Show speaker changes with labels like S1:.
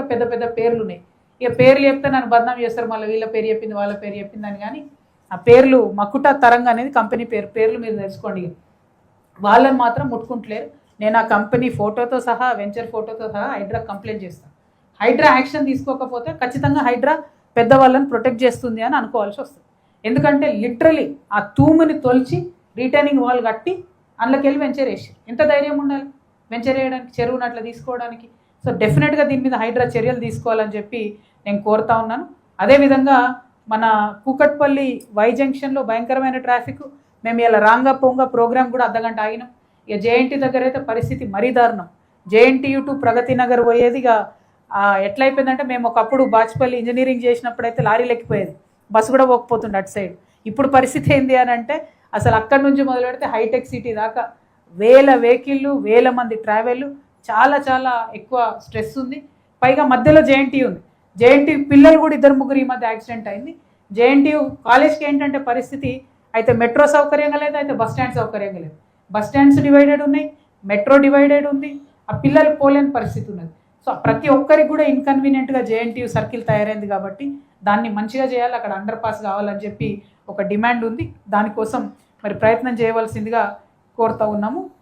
S1: ఇంకా పెద్ద పెద్ద పేర్లు ఉన్నాయి. ఇక పేర్లు చెప్తే నన్ను బదనాం చేస్తారు, మళ్ళీ వీళ్ళ పేరు చెప్పింది వాళ్ళ పేరు చెప్పిందని. కానీ ఆ పేర్లు మకుట తరంగ అనేది కంపెనీ పేర్లు మీరు తెలుసుకోండి. వాళ్ళని మాత్రం ముట్టుకుంటలేరు. నేను ఆ కంపెనీ ఫోటోతో సహా, వెంచర్ ఫోటోతో సహా హైడ్రా కంప్లైంట్ చేస్తాను. హైడ్రా యాక్షన్ తీసుకోకపోతే ఖచ్చితంగా హైడ్రా పెద్దవాళ్ళని ప్రొటెక్ట్ చేస్తుంది అని అనుకోవాల్సి వస్తుంది. ఎందుకంటే లిటరలీ ఆ తూముని తొలిచి రిటైనింగ్ వాల్ కట్టి అందులోకి వెళ్ళి వెంచర్ వేసి, ఎంత ధైర్యం ఉండాలి వెంచర్ వేయడానికి, చెరువును అట్లా తీసుకోవడానికి. సో డెఫినెట్గా దీని మీద హైడ్రా చర్యలు తీసుకోవాలని చెప్పి నేను కోరుతా ఉన్నాను. అదేవిధంగా మన కూకట్పల్లి వై జంక్షన్లో భయంకరమైన ట్రాఫిక్. మేము ఇలా రాంగా పోంగా ప్రోగ్రామ్ కూడా అర్ధగంట ఆగినాం. ఇక జేఎన్టీ దగ్గర అయితే పరిస్థితి మరీ దారుణం. జేఎన్టీయూ టు ప్రగతి నగర్ పోయేది ఇక ఎట్లయిపోయిందంటే, మేము ఒకప్పుడు బాచ్పల్లి ఇంజనీరింగ్ చేసినప్పుడైతే లారీలు ఎక్కిపోయేది, బస్సు కూడా పోకపోతుండే అటు సైడ్. ఇప్పుడు పరిస్థితి ఏంది అని అంటే, అసలు అక్కడి నుంచి మొదలు పెడితే హైటెక్ సిటీ దాకా వేల వెహికల్లు, వేల మంది ట్రావెల్, చాలా చాలా ఎక్కువ స్ట్రెస్ ఉంది. పైగా మధ్యలో జేఎన్టీ ఉంది. జేఎన్టీ పిల్లలు కూడా 2-3 ఈ మధ్య యాక్సిడెంట్ అయింది. జేఎన్టీ కాలేజ్కి ఏంటంటే పరిస్థితి, అయితే మెట్రో సౌకర్యంగా లేదు, అయితే బస్ స్టాండ్ సౌకర్యంగా లేదు. బస్ స్టాండ్స్ డివైడెడ్ ఉన్నాయి, మెట్రో డివైడెడ్ ఉంది, ఆ పిల్లలు పోలేని పరిస్థితి ఉన్నది. సో ప్రతి ఒక్కరికి కూడా ఇన్కన్వీనియంట్గా జేఎన్టీ సర్కిల్ తయారైంది. కాబట్టి దాన్ని మంచిగా చేయాలి, అక్కడ అండర్ పాస్ కావాలని చెప్పి ఒక డిమాండ్ ఉంది. దానికోసం మరి ప్రయత్నం చేయవలసిందిగా కోరుతూ ఉన్నాము.